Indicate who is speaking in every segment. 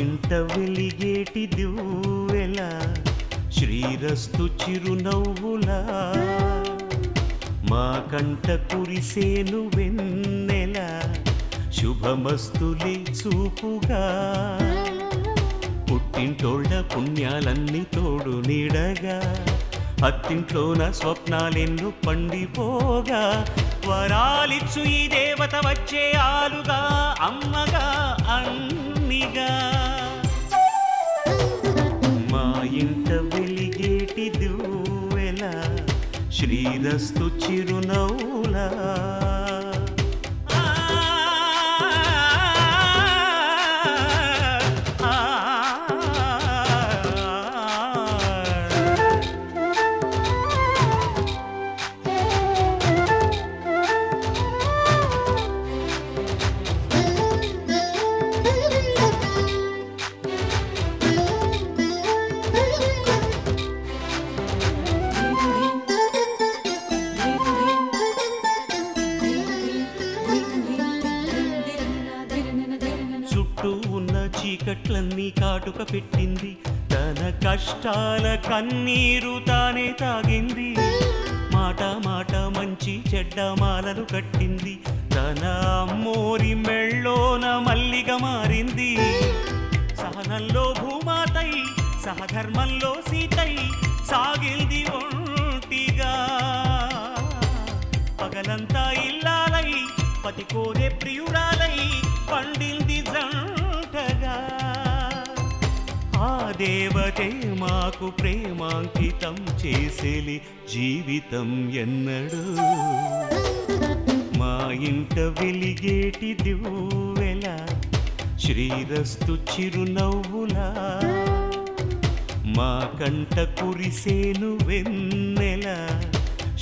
Speaker 1: ఇంట వెలిగేటి దివ్వెలా శ్రీరస్తు చిరునవ్వులా మా కంట కురిసేను వెన్నెలా శుభమస్తులే చూపుగా పుట్టింటోళ్ళ పుణ్యాలన్నీ తోడు నీడగా అత్తింట్లోన స్వప్నాలెన్నో పండిపోగా వరాలిచ్చు ఈ దేవత వచ్చే ఆలుగా అమ్మగా అన్నిగా మా ఇంట వెలిగేటి దివ్వెలా శ్రీరస్తు చిరునవ్వులా చీకట్లన్నీ కాటుక పెట్టింది తన కష్టాల కన్నీరు తానే తాగింది మాట మాట మంచి చెడ్డ మాలలు కట్టింది తన అమ్మోరి మెళ్ళోన మల్లిగా మారింది సహనంలో భూమాతై సహధర్మంలో సీతై సాగింది ఒంటిగా పగలంతా ఇల్లాలై పతి కోరే ప్రియురాలై పండింది ఆ దేవతే మాకు ప్రేమాంకితం చేసేలి జీవితం ఎన్నడు మా ఇంట వెలిగేటి దివ్వెలా శ్రీరస్తు చిరునవ్వులా మా కంట కురిసేను వెన్నెలా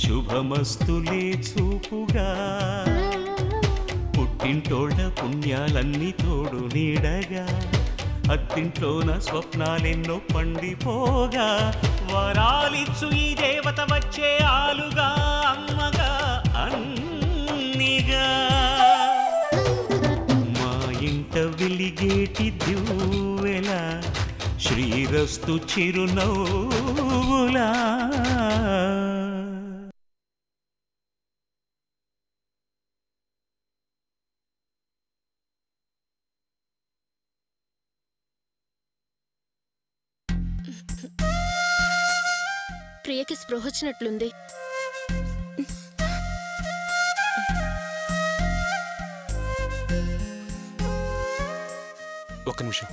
Speaker 1: శుభమస్తులే చూపుగా పుట్టింటోళ్ళ పుణ్యాలన్నీ తోడు నీడగా అత్తింట్లోన స్వప్నాలెన్నో పండిపోగా వరాలిచ్చు ఈ దేవత వచ్చే ఆలుగా అమ్మగా అన్నిగా మా ఇంట వెలిగేటి దివ్వెలా శ్రీరస్తు చిరునవ్వులా
Speaker 2: ప్రియకి స్పృహ వచ్చినట్లుంది
Speaker 3: ఒక్క నిమిషం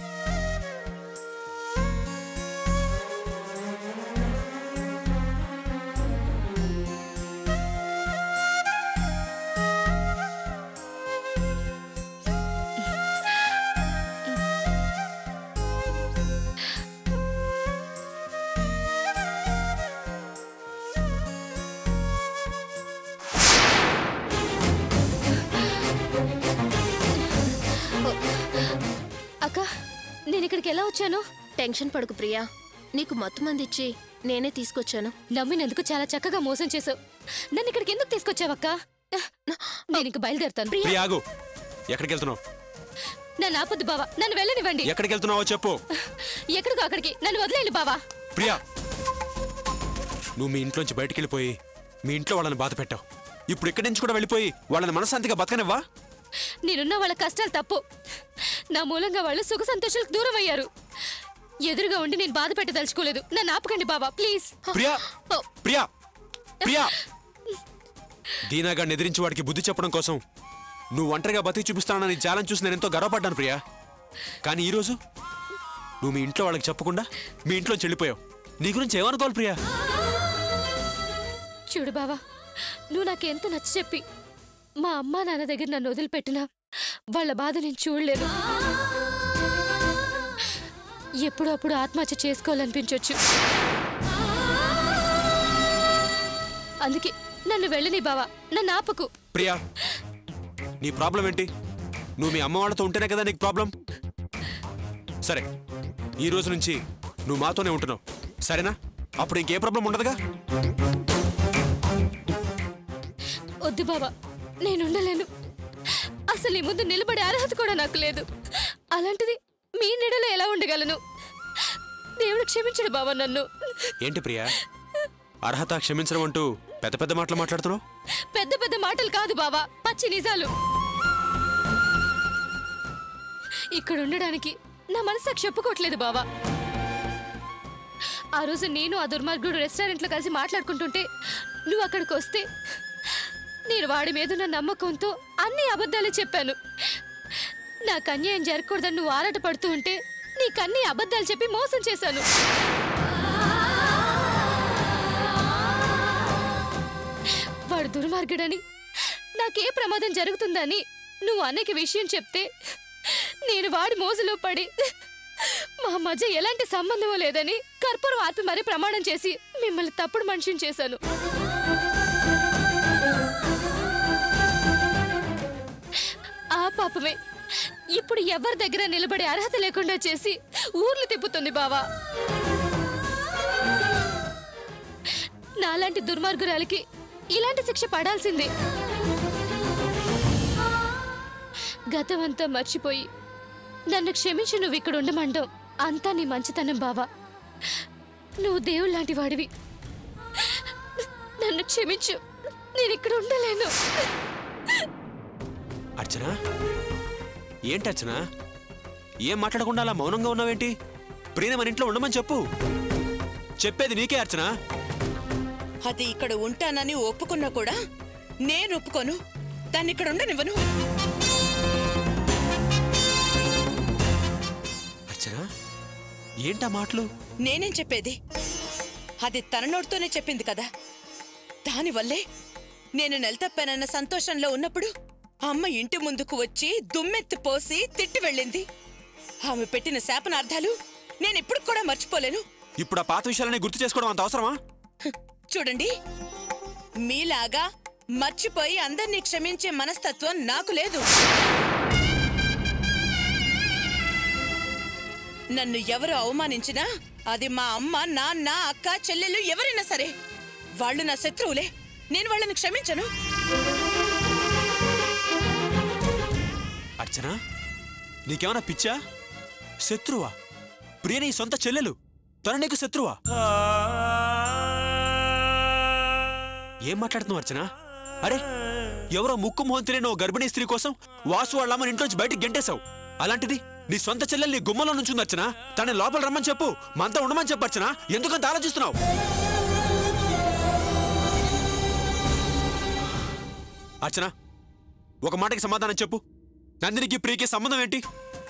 Speaker 2: ఎలా వచ్చాను? టెన్షన్ పడకు ప్రియా, నీకు మొత్తం మంది ఇచ్చి నేనే తీసుకొచ్చాను.
Speaker 4: నమ్మినందుకు చాలా చక్కగా మోసం చేసావు. నన్ను ఇక్కడికి ఎందుకు తీసుకొచ్చావక్క? నేను ఇంక బయలుదేరుతాను.
Speaker 3: ప్రియా ఆగు. ఎక్కడికి వెళ్తున్నావు?
Speaker 4: నన్ను ఆపొద్దు బావా, నన్ను వెళ్ళనివ్వండి.
Speaker 3: ఎక్కడికి వెళ్తున్నావో చెప్పు.
Speaker 4: ఎక్కడికో అక్కడికి, నన్ను వదిలేయండి బావా.
Speaker 3: ప్రియా, నువ్వు మీ ఇంట్లోంచి బయటికి వెళ్ళిపోయి మీ ఇంట్లో వాళ్ళని బాధ పెట్టావు. ఇప్పుడు ఇక్కడి నుంచి కూడా వెళ్ళిపోయి వాళ్ళని మనశాంతిగా బతకనివ్వా?
Speaker 4: నేనున్న వాళ్ళ కష్టాలు తప్పు. నా మూలంగా వాళ్ళు సుఖ సంతోషాలకు దూరం అయ్యారు. ఎదురుగా ఉండి నేను బాధ పెట్టదలుచుకోలేదు. నన్ను ఆపకండి బాబా, ప్లీజ్.
Speaker 3: ప్రియా ప్రియా ప్రియా దీనాగా ఎదిరించి వాడికి బుద్ధి చెప్పడం కోసం నువ్వు ఒంటరిగా బతికి చూపిస్తానని ఛాలెంజ్ చూసి నేను ఎంతో గర్వపడ్డాను ప్రియా. కానీ ఈరోజు నువ్వు మీ ఇంట్లో వాళ్ళకి చెప్పకుండా మీ ఇంట్లో చెల్లిపోయావు. నీ గురించి ఏమనుకోవాలి ప్రియా?
Speaker 4: చూడు బావా, నువ్వు నాకెంత నచ్చ చెప్పి మా అమ్మా నాన్న దగ్గర నన్ను వదిలిపెట్టినా వాళ్ళ బాధ నేను చూడలేదు. ఎప్పుడప్పుడు ఆత్మహత్య చేసుకోవాలనిపించవచ్చు. అందుకే నన్ను వెళ్ళని బావా, నన్ను ఆపకు.
Speaker 3: ప్రియా, నీ ప్రాబ్లం ఏంటి? నువ్వు మీ అమ్మ వాళ్ళతో ఉంటేనే కదా నీకు ప్రాబ్లం. సరే, ఈ రోజు నుంచి నువ్వు మాతోనే ఉంటున్నావు, సరేనా? అప్పుడు ఇంకే ప్రాబ్లం ఉండదుగా.
Speaker 4: వద్దు బావా, నేనుండలేను. అసలు ఈ ముందు నిలబడే అర్హత కూడా నాకు లేదు. అలాంటిది మీ నీడలో ఎలా ఉండగలను? దేవుడు క్షమించడు బావా నన్ను.
Speaker 3: ఏంటి ప్రియా, అర్హత క్షమించడం అంటూ పెద్ద పెద్ద మాటలు మాట్లాడుతున్నావు?
Speaker 4: పెద్ద పెద్ద మాటలు కాదు బావా, పచ్చి నిజాలు. ఇక్కడ ఉండడానికి నా మనసు చెప్పుకోవట్లేదు బావా. ఆ రోజు నేను ఆ దుర్మార్గుడు రెస్టారెంట్లో కలిసి మాట్లాడుకుంటుంటే నువ్వు అక్కడికి వస్తే నేను వాడి మీద ఉన్న నమ్మకంతో అన్ని అబద్ధాలు చెప్పాను. నాకు అన్యాయం జరగకూడదని నువ్వు ఆరాట పడుతూ ఉంటే నీకన్నీ అబద్ధాలు చెప్పి మోసం చేశాను. వాడు దుర్మార్గుడని, నాకే ప్రమాదం జరుగుతుందని నువ్వు అనేక విషయం చెప్తే నేను వాడి మోజులో పడి మా మధ్య ఎలాంటి సంబంధం లేదని కర్పూరం ఆర్పి మరీ ప్రమాణం చేసి మిమ్మల్ని తప్పుడు మనిషిని చేశాను. ఆ పాపమే ఇప్పుడు ఎవరి దగ్గర నిలబడే అర్హత లేకుండా చేసి ఊర్లు తిప్పుతుంది బావా. నాలాంటి దుర్మార్గురాలకి ఇలాంటి శిక్ష పడాల్సిందే. గతమంతా మర్చిపోయి నన్ను క్షమించి నువ్వు ఇక్కడ ఉండమంటావు. అంతా నీ మంచితనం బావా. నువ్వు దేవుడు లాంటి వాడివి. నన్ను క్షమించు, నేను ఇక్కడ ఉండలేను.
Speaker 3: అర్చన, ఏంటి అర్చన, ఏం మాట్లాడకుండా అలా మౌనంగా ఉన్నావేంటి? ప్రియని మన ఇంట్లో ఉండమని చెప్పు. చెప్పేది నీకే అర్చన.
Speaker 5: అది ఇక్కడ ఉంటానని ఒప్పుకున్నా కూడా నేను ఒప్పుకోను. దాన్ని ఇక్కడ ఉండనివ్వను.
Speaker 3: అర్చన, ఏంటా మాటలు?
Speaker 5: నేనేం చెప్పేది? అది తన నోటితోనే చెప్పింది కదా. దానివల్లే నేను నెలతప్పానన్న సంతోషంలో ఉన్నప్పుడు అమ్మ ఇంటి ముందుకు వచ్చి దుమ్మెత్తి పోసి తిట్టి వెళ్ళింది. ఆమె పెట్టిన శాపనార్థాలు నేను ఇప్పుడు కూడా మర్చిపోలేను.
Speaker 3: ఇప్పుడు ఆ పాత విషయాలని గుర్తు చేసుకోవడం అంత అవసరమా?
Speaker 5: చూడండి, మీలాగా మర్చిపోయి అందరినీ క్షమించే మనస్తత్వం నాకు లేదు. నన్ను ఎవరు అవమానించినా అది మా అమ్మ, నాన్న, అక్క, చెల్లెలు ఎవరైనా సరే వాళ్ళు నా శత్రువులే. నేను వాళ్ళని క్షమించను.
Speaker 3: అర్చన, నీకేమన్నా పిచ్చా? శత్రువా? ప్రియ నీ సొంత చెల్లెలు, తన నీకు శత్రువా? ఏం మాట్లాడుతున్నావు అర్చన? అరే, ఎవరో ముక్కు మొహం తెలియని ఓ గర్భిణీ స్త్రీ కోసం వాసు వాళ్ళమ్మని ఇంట్లోంచి బయటికి గెంటేశావు. అలాంటిది నీ సొంత చెల్లెలు నీ గుమ్మలో నుంచుంది అర్చన. తన లోపల రమ్మని చెప్పు, మనతో ఉండమని చెప్పు అర్చన. ఎందుకంత ఆలోచిస్తున్నావు? అర్చన, ఒక మాటకి సమాధానం చెప్పు. నందినికి ప్రియకి సంబంధం ఏంటి?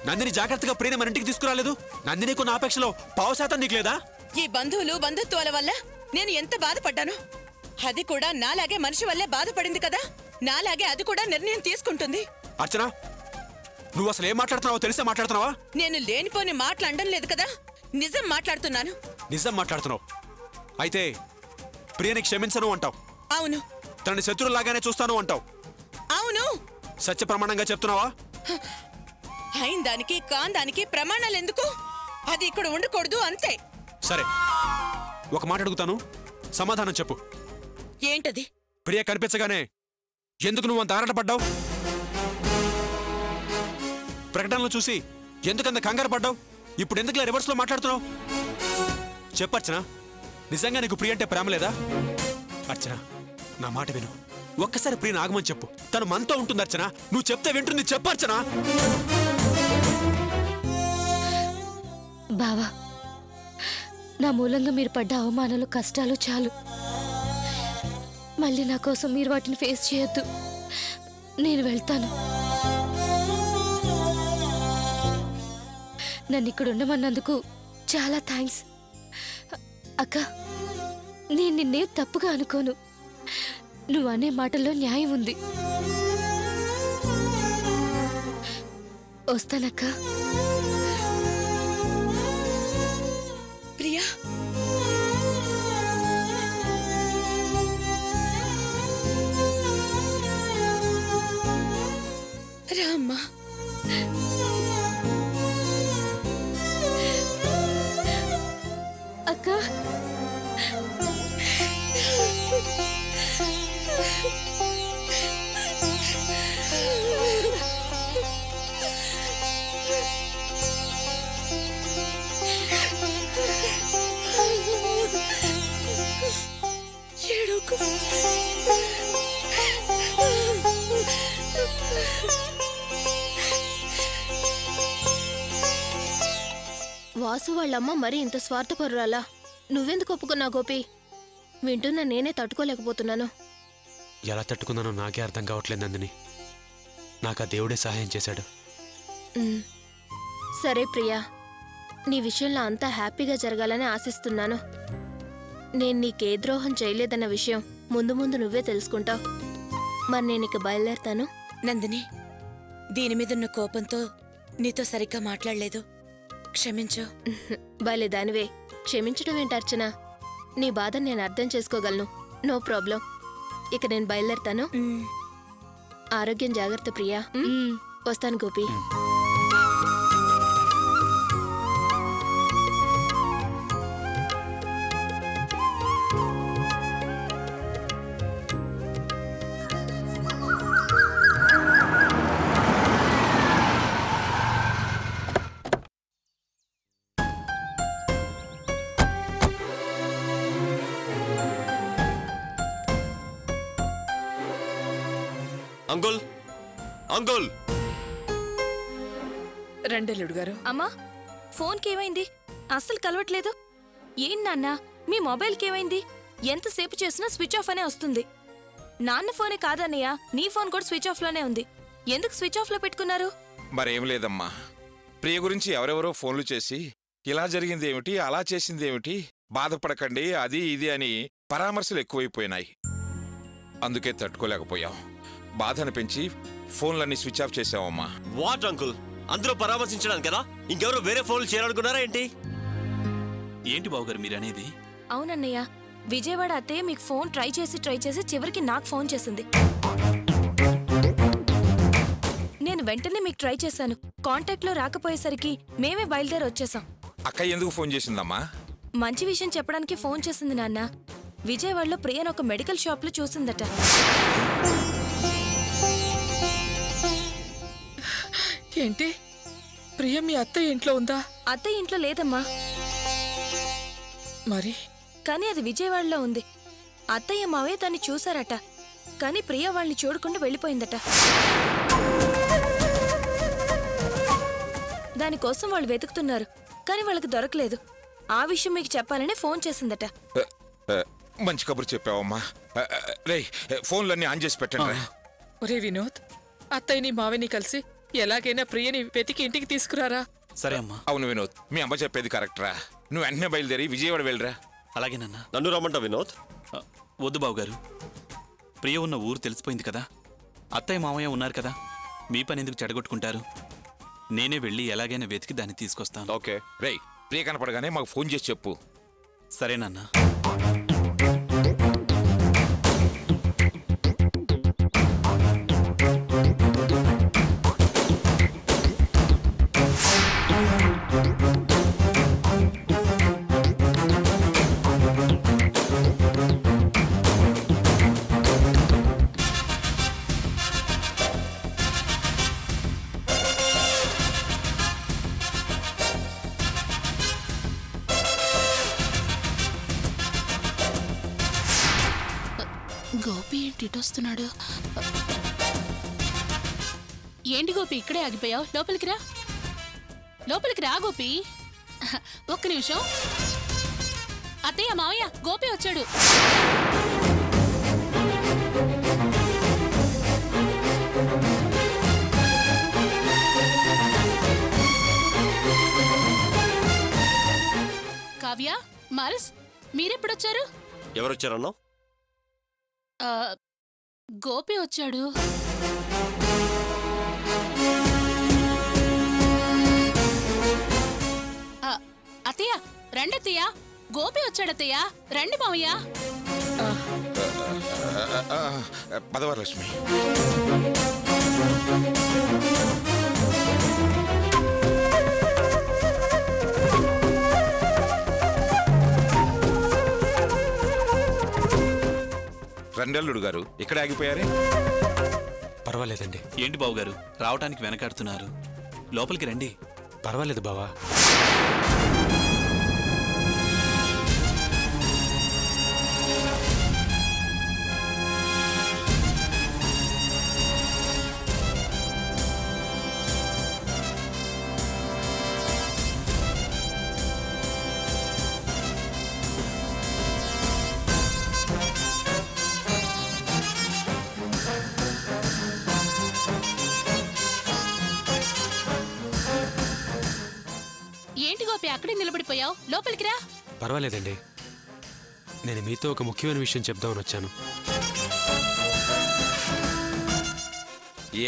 Speaker 3: నందిని జాగ్రత్తగా ప్రియని మన ఇంటికి తీసుకురాలేదు. నందినికి ఉన్న ఆపేక్షలో 1% నీకు లేదా?
Speaker 5: ఈ బంధువులు బంధుత్వాల వల్ల నేను ఎంత బాధపడ్డాను. అది కూడా నాలాగే మనిషి వల్లే బాధపడింది కదా. నాలాగే అది కూడా నిర్ణయం తీసుకుంటుంది.
Speaker 3: అర్చన, నువ్వు అసలు ఏం మాట్లాడుతున్నావో తెలిసే మాట్లాడుతున్నావా?
Speaker 5: నేను లేనిపోని మాట్లాడడం లేదు కదా, నిజం మాట్లాడుతున్నాను.
Speaker 3: నిజం మాట్లాడుతున్నావు. అయితే ప్రియని క్షమించను అంటావు.
Speaker 5: అవును.
Speaker 3: తనని శత్రువులాగానే చూస్తాను అంటావు.
Speaker 5: అవును.
Speaker 3: సత్య ప్రమాణంగా చెప్తున్నావా?
Speaker 5: అయిన దానికి కాందానికి ప్రమాణాలు ఎందుకు? అది ఇక్కడ ఉండకూడదు అంతే.
Speaker 3: సరే, ఒక మాట అడుగుతాను, సమాధానం చెప్పు.
Speaker 5: ఏంటది?
Speaker 3: ప్రియ కనిపించగానే ఎందుకు నువ్వు అంత ఆరాటపడ్డావు? ప్రకటనలు చూసి ఎందుకంత కంగారు పడ్డావు? ఇప్పుడు ఎందుకు రివర్స్ లో మాట్లాడుతున్నావు? చెప్పర్చన, నిజంగా నీకు ప్రియ అంటే ప్రేమ లేదా? అర్చన, నా మాట విను. ఒక్కసారి ప్రియని ఆగమని చెప్పు. తను మనతో ఉంటుంది అర్చన. నువ్వు చెప్తే వింటుంది. చెప్పర్చన.
Speaker 4: బావా, నా మూలంగా మీరు పడ్డ అవమానాలు, కష్టాలు చాలు. మళ్ళీ నా కోసం మీరు వాటిని ఫేస్ చేయొద్దు. నేను వెళ్తాను. నన్ను ఇక్కడ ఉండమన్నందుకు చాలా థ్యాంక్స్ అక్క. నేను నిన్నే తప్పుగా అనుకోను. నువ్వు అనే మాటల్లో న్యాయం ఉంది. వస్తానక్క.
Speaker 5: ప్రియా, నాకు.
Speaker 2: వాసు వాళ్ళమ్మ మరీ ఇంత స్వార్థపరురాలా? నువ్వెందుకు ఒప్పుకున్నా గోపి? వింటున్నా నేనే తట్టుకోలేకపోతున్నాను.
Speaker 3: ఎలా తట్టుకున్నానో నాకే అర్థం కావట్లేదు నందిని. నాకు ఆ దేవుడే సహాయం చేశాడు.
Speaker 2: సరే ప్రియా, నీ విషయంలో అంతా హ్యాపీగా జరగాలని ఆశిస్తున్నాను. నేను నీకే ద్రోహం చేయలేదన్న విషయం ముందు ముందు నువ్వే తెలుసుకుంటావు. మరి నేను ఇక బయలుదేరతాను.
Speaker 5: నందిని, దీని మీదున్న కోపంతో నీతో సరిగ్గా మాట్లాడలేదు, క్షమించు.
Speaker 2: భలే దానివే, క్షమించడం ఏంటి అర్చన? నీ బాధ నేను అర్థం చేసుకోగలను. No problem. ఇక నేను బయలుదేరతాను. ఆరోగ్యం జాగ్రత్త ప్రియా. వస్తాను గోపి.
Speaker 6: Uncle, uncle!
Speaker 5: రండలుడు గారు.
Speaker 4: అమ్మా, ఫోన్కి ఏమైంది? అస్సలు కలవట్లేదు. ఏం నాన్న, మీ మొబైల్కి ఏమైంది? ఎంతసేపు చేసినా స్విచ్ ఆఫ్ అనే వస్తుంది. నాన్న ఫోనే కాదన్నయ్య, నీ ఫోన్ కూడా స్విచ్ ఆఫ్ లోనే ఉంది. ఎందుకు స్విచ్ ఆఫ్ లో పెట్టుకున్నారు?
Speaker 7: మరేం లేదమ్మా, ప్రియ గురించి ఎవరెవరో ఫోన్లు చేసి ఇలా జరిగిందేమిటి, అలా చేసిందేమిటి, బాధపడకండి అది ఇది అని పరామర్శలు ఎక్కువైపోయినాయి. అందుకే తట్టుకోలేకపోయాం. బాధను పెంచి ఫోన్లన్నీ స్విచ్ ఆఫ్ చేసావమ్మా.
Speaker 6: వాట్ అంకుల్, అందరూ పరామర్శించడానికి కదా? ఇంకెవరో వేరే ఫోన్లు చేయాలనుకున్నారా ఏంటి?
Speaker 8: ఏంటి బావగారు మీరనేది?
Speaker 4: అవునన్నయ్య, విజయవాడ అత్తయ్య మీకు ఫోన్ ట్రై చేసి చివరికి నాకు ఫోన్ చేసింది. నేను వెంటనే మీకు ట్రై చేశాను. కాంటాక్ట్ లో రాకపోయేసరికి మేమే బయలుదేరి వచ్చేసాం.
Speaker 7: అక్క ఎందుకు ఫోన్ చేసిందమ్మా?
Speaker 4: మంచి విషయం చెప్పడానికి ఫోన్ చేసింది నాన్న. విజయవాడలో ప్రియను ఒక మెడికల్ షాప్ లో చూసిందట.
Speaker 5: ఏంటి, ప్రియ మీ అత్తయ్య ఇంట్లో ఉందా?
Speaker 4: అత్తయ్య ఇంట్లో లేదమ్మా.
Speaker 5: మరి
Speaker 4: కానీ అది విజయవాడలో ఉంది. అత్తయ్య మావయ్య దాన్ని చూసారట, కానీ ప్రియ వాళ్ళని చూడకుండా వెళ్ళిపోయిందట. దానికోసం వాళ్ళు వెతుకుతున్నారు, కానీ వాళ్ళకి దొరకలేదు. ఆ విషయం మీకు చెప్పాలని ఫోన్ చేసిందట.
Speaker 7: మంచి కబురు చెప్పావమ్మా. రే, ఫోన్లన్నీ ఆన్ చేసి పెట్టండి.
Speaker 5: ఒరే వినోద్, అత్తయ్యని మావయ్యని కలిసి ఎలాగైనా ప్రియని వెతికి ఇంటికి తీసుకురారా.
Speaker 8: సరే అమ్మా.
Speaker 7: అవును వినోద్, మీ అమ్మ చెప్పేది కరెక్టరా. నువ్వు వెంటనే బయలుదేరి విజయవాడ వెళ్ళరా.
Speaker 8: అలాగే నాన్న.
Speaker 6: నన్ను రమ్మంటా వినోద్?
Speaker 8: వద్దు బావగారు, ప్రియ ఉన్న ఊరు తెలిసిపోయింది కదా. అత్తయ్య మామయ్య ఉన్నారు కదా, మీ పని ఎందుకు చెడగొట్టుకుంటారు? నేనే వెళ్ళి ఎలాగైనా వెతికి దాన్ని తీసుకొస్తాను.
Speaker 7: ఓకే. రే, ప్రియ కనపడగానే మాకు ఫోన్ చేసి చెప్పు.
Speaker 8: సరే నాన్న.
Speaker 9: గోపి ఏంటి ఇటొస్తున్నాడు? ఏంటి గోపి ఇక్కడే ఆగిపోయావు? లోపలికి రా, లోపలికి రా గోపి. ఒక్క నిమిషం. అత్తయ్య మావయ్య, గోపి వచ్చాడు. కావ్య, మారస్, మీరెప్పుడొచ్చారు?
Speaker 6: ఎవరొచ్చారన్నావు?
Speaker 9: గోపి వచ్చాడు. అత్తయ్య రండి అత్తయ్య, గోపి వచ్చాడత్తయ్య. రండి మావయ్య.
Speaker 7: పదవరలక్ష్మి. రండల్లుడు గారు, ఇక్కడ ఆగిపోయారే?
Speaker 3: పర్వాలేదండి.
Speaker 8: ఏంటి బావగారు రావటానికి వెనకాడుతున్నారు? లోపలికి రండి.
Speaker 3: పర్వాలేదు బావా.
Speaker 9: గోపి అక్కడే నిలబడిపోయావు? లోపలికి రా.
Speaker 3: పర్వాలేదండి, నేను మీతో ఒక ముఖ్యమైన విషయం చెప్దామని వచ్చాను.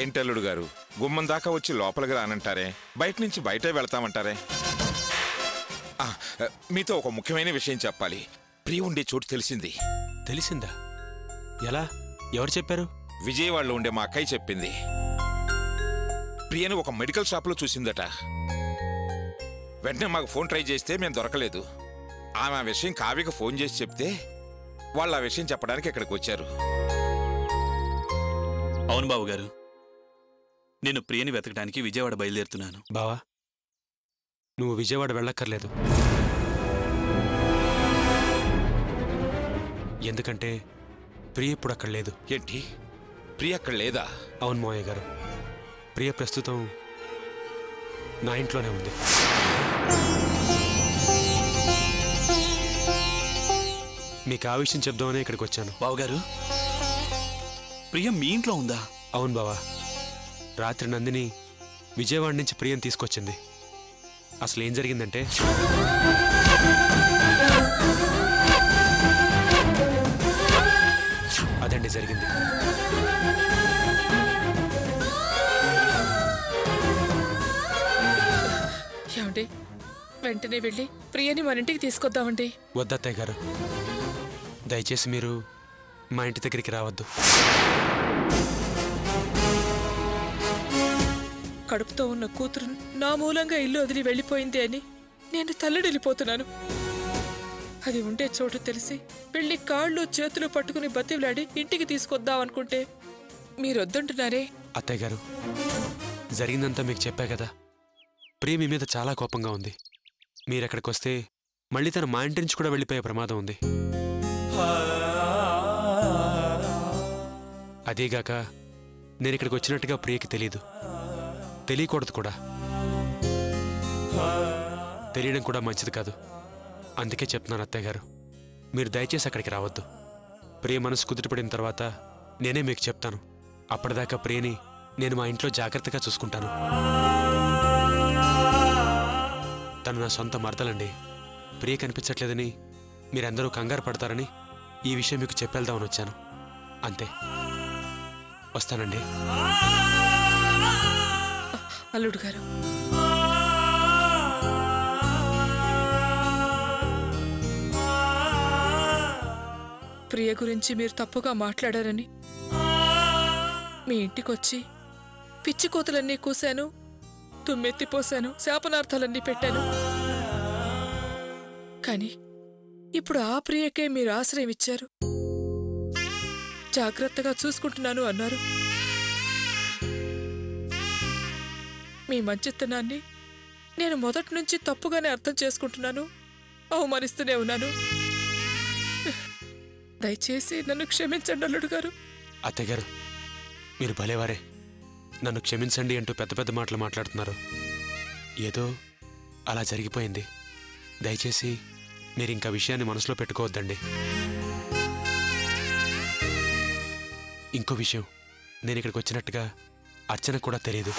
Speaker 7: ఏంటల్లుడు గారు, గుమ్మం దాకా వచ్చి లోపలికి రానంటారే, బయట నుంచి బయటే వెళ్తామంటారే? మీతో ఒక ముఖ్యమైన విషయం చెప్పాలి. ప్రియ ఉండే చోటు తెలిసింది.
Speaker 3: తెలిసిందా? ఎలా? ఎవరు చెప్పారు?
Speaker 7: విజయవాడలో ఉండే మా అక్కయ్య చెప్పింది. ప్రియను ఒక మెడికల్ షాప్లో చూసిందట. వెంటనే మాకు ఫోన్ ట్రై చేస్తే మేము దొరకలేదు. ఆమె ఆ విషయం కావ్యకు ఫోన్ చేసి చెప్తే వాళ్ళు ఆ విషయం చెప్పడానికి ఇక్కడికి వచ్చారు.
Speaker 8: అవును బాబు గారు, నేను ప్రియని వెతకడానికి విజయవాడ బయలుదేరుతున్నాను.
Speaker 3: బావా, నువ్వు విజయవాడ వెళ్ళక్కర్లేదు. ఎందుకంటే ప్రియ ఇప్పుడు అక్కడ లేదు.
Speaker 7: ఏంటి? ప్రియ అక్కడ లేదా?
Speaker 3: అవును మావయ్య గారు, ప్రియ ప్రస్తుతం నా ఇంట్లోనే ఉంది. మీకు ఆ విషయం చెప్దామని ఇక్కడికి వచ్చాను.
Speaker 8: బావగారు, ప్రియ మీ ఇంట్లో ఉందా?
Speaker 3: అవును బావా, రాత్రి నందిని విజయవాడ నుంచి ప్రియని తీసుకొచ్చింది. అసలు ఏం జరిగిందంటే, అదండి జరిగింది.
Speaker 10: ఏమండి, వెంటనే వెళ్ళి ప్రియని మన ఇంటికి తీసుకొద్దామండి.
Speaker 3: వద్దత్తయ్య గారు, దయచేసి మీరు మా ఇంటి దగ్గరికి రావద్దు.
Speaker 10: కడుపుతో ఉన్న కూతురు నా మూలంగా ఇల్లు వదిలి వెళ్ళిపోయింది అని నేను తల్లడిల్లిపోతున్నాను. అది ఉండే చోటు తెలిసి వెళ్ళి కాళ్ళు చేతులు పట్టుకుని బతిలాడి ఇంటికి తీసుకొద్దామనుకుంటే మీరొద్దంటున్నారే.
Speaker 3: అత్తయ్య గారు, జరిగిందంతా మీకు చెప్పా కదా. ప్రియ మీ మీద చాలా కోపంగా ఉంది. మీరెక్కడికి వస్తే మళ్ళీ తను మా ఇంటి నుంచి కూడా వెళ్ళిపోయే ప్రమాదం ఉంది. అదేగాక నేను ఇక్కడికి వచ్చినట్టుగా ప్రియకి తెలీదు, తెలియకూడదు కూడా. తెలియడం కూడా మంచిది కాదు. అందుకే చెప్తున్నాను అత్తయ్య గారు, మీరు దయచేసి అక్కడికి రావద్దు. ప్రియ మనసు కుదుటపడిన తర్వాత నేనే మీకు చెప్తాను. అప్పటిదాకా ప్రియని నేను మా ఇంట్లో జాగ్రత్తగా చూసుకుంటాను. తను నా సొంత మరదలండి. ప్రియ కనిపించట్లేదని మీరందరూ కంగారు పడతారని ఈ విషయం మీకు చెప్పేద్దామని వచ్చాను. అంతే. వస్తానండి.
Speaker 10: అల్లుడు గారు, ప్రియ గురించి మీరు తప్పుగా మాట్లాడారని మీ ఇంటికొచ్చి పిచ్చి కోతలన్నీ కూశాను, తుమ్మెత్తిపోశాను, శాపనార్థాలన్నీ పెట్టాను. కానీ ఇప్పుడు ఆ ప్రియకే మీరు ఆశ్రయం ఇచ్చారు, జాగ్రత్తగా చూసుకుంటున్నాను అన్నారు. మీ మంచితనాన్ని నేను మొదటి నుంచి తప్పుగానే అర్థం చేసుకుంటున్నాను, అవమానిస్తూనే ఉన్నాను. దయచేసి నన్ను క్షమించండి అల్లుడు గారు.
Speaker 3: అత్తయ్య గారు, మీరు భలేవారే. నన్ను క్షమించండి అంటూ పెద్ద పెద్ద మాటలు మాట్లాడుతున్నారు. ఏదో అలా జరిగిపోయింది. దయచేసి మీరు ఇంకా విషయాన్ని మనసులో పెట్టుకోవద్దండి. ఇంకో విషయం, నేను ఇక్కడికి వచ్చినట్టుగా అర్చన కూడా తెలియదు.